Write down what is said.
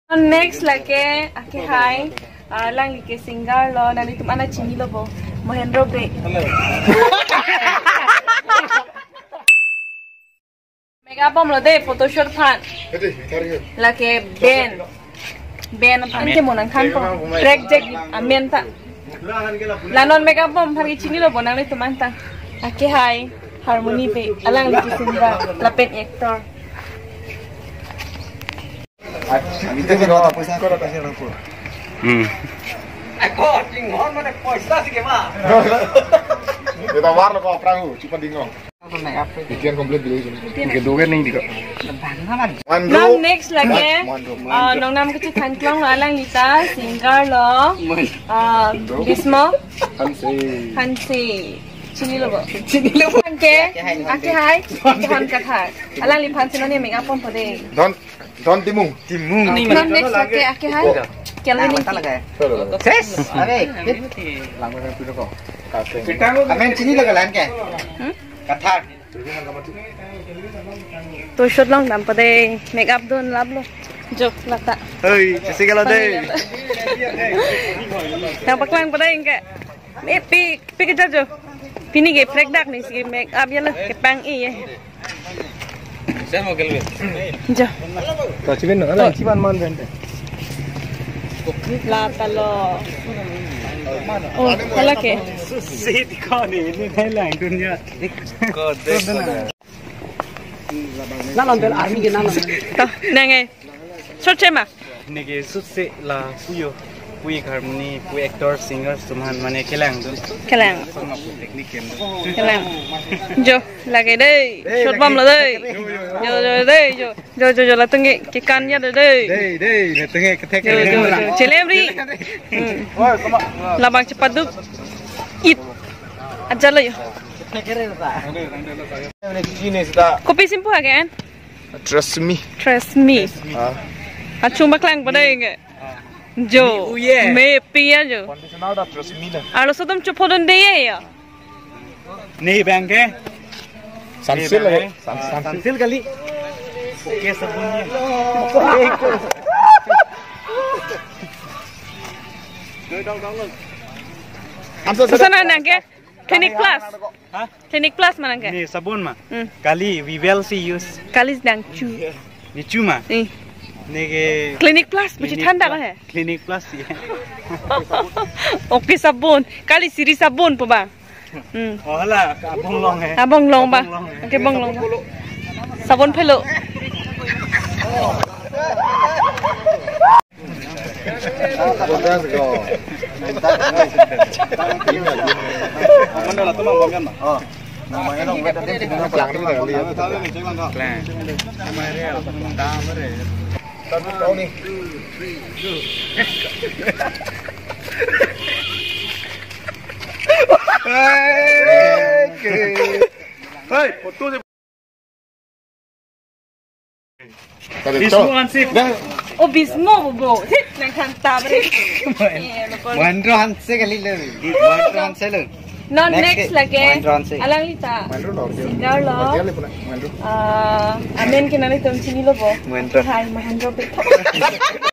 Next lagi, hai, lang lagi single lo, nanti tu mana cini lo bo, Mahendra Bay. Mega bom lo deh, photoshoot pan. Lagi Ben apa ni mau nang kan po, track jack, amen tak. Lanon mega bom hari cini lo bo, nanti tu mana? Hai, Harmony Bay, alang lagi single, lapet actor. Itu sih kalau tak kau tak kasih aku. Aku tinggal mana poisa sih kemana? Kita war lo kau perahu, cuma dingong. Bikin komplit dulu ini. Bikin dua kan ini juga. Nam next lagi, nong nam kecil kanklong alang lita single lo, Bismo, Hansi. Cini lo bo. Ake hai, Tuhan kata. Alang lipan sino ni make up pun pada. Don timung. Nam next lagi ake hai. Kalau ini. Ses. Ada. Lama kan punya kau. Amen sini lagi lan ke? Kata. To shot long nam pada make up don lab lo. Jo lata. Hei, cisi kalau deh. Yang paklang pada ingke. Pi kerja jo. Pini ke flek dak nih si make up ya lah ke pang iya. Saya mau kelihut. Jo. Kau ciban mana? Ciban mana benda? Lata lo. Oh, kalau ke? Sit kau ni ini Thailand dunia. Kau deh. Nalan bel army ke nalan. Toh, nangai. Soce mah. Ini ke sukses lah puyo. Puy harmony, puy actor, singer, suman mana kelang tu. Kelang. Sama pun teknik yang. Kelang. Jo, lagi deh. Shot bom lo deh. Jo deh, jo lah tengok kikan ya deh. Deh, tengah ketek. Jo. Celebrity. Labang cepat duk. It. Ajar lo yo. Kopi simpu kan? Trust me. Trust me. Acu maklang pada ingat. Jo, me pia jo. Conditional dah trust me dah. Alo sodom cepodon deh ya. Nih bang ke? Sunsil lagi. Sunsil kali. Oke sabunnya. Sana nangke? Clinic Plus. Hah? Clinic Plus mana ke? Nih sabun mah. Kali we will see use. Kalis dang cu. Ni cuma. Nih ke Clinic Plus macam tanda lah ya. Clinic Plus ya. Oke sabun. Kali siri sabun po bang. Oh lah, abang long eh. Abang long bang. Oke bang long. Sabun pelo. Bodas kau. Mana lah tu mang bom mah. Oh. Namanya dong, tadi dengan pelang ni dah lihat. Plan. Nama dia memang dah mere. Tapi kau ni. Hei, foto je. Bismo ansip. Oh Bismo bo. Hit nang kanta bre. Mandro hanse kali le. Mandro hanse le. Non next lagi. Alang lita. Single lo. Amen kinani tum sini lo bo. Hai Mahendra Bay.